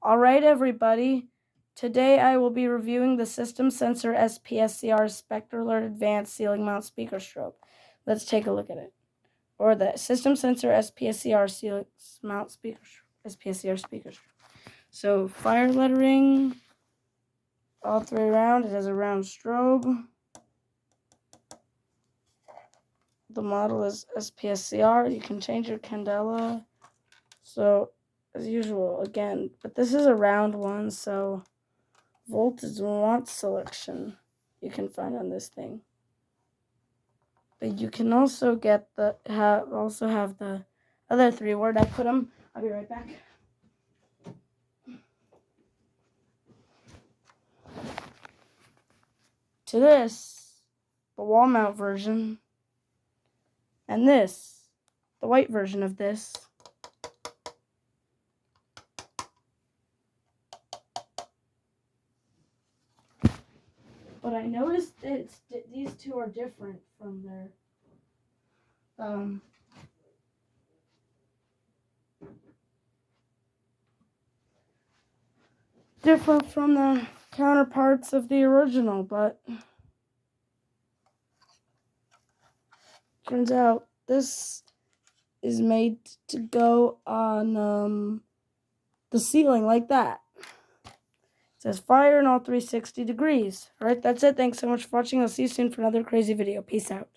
Alright everybody, today I will be reviewing the System Sensor SPSCR Spectral Advanced Ceiling Mount Speaker Strobe. Let's take a look at it. Or the System Sensor SPSCR Ceiling Mount Speaker Strobe. SPSCR Speaker Strobe. So fire lettering all the way around. It has a round strobe. The model is SPSCR. You can change your candela. So as usual, again, but this is a round one, so voltage and watt selection you can find on this thing. But you can also get have the other three. Where'd I put them? I'll be right back. To this, the wall mount version, and this, the white version of this. But I noticed these two are different from their different from the counterparts of the original, but turns out this is made to go on the ceiling like that. It says fire in all 360 degrees. Alright, that's it. Thanks so much for watching. I'll see you soon for another crazy video. Peace out.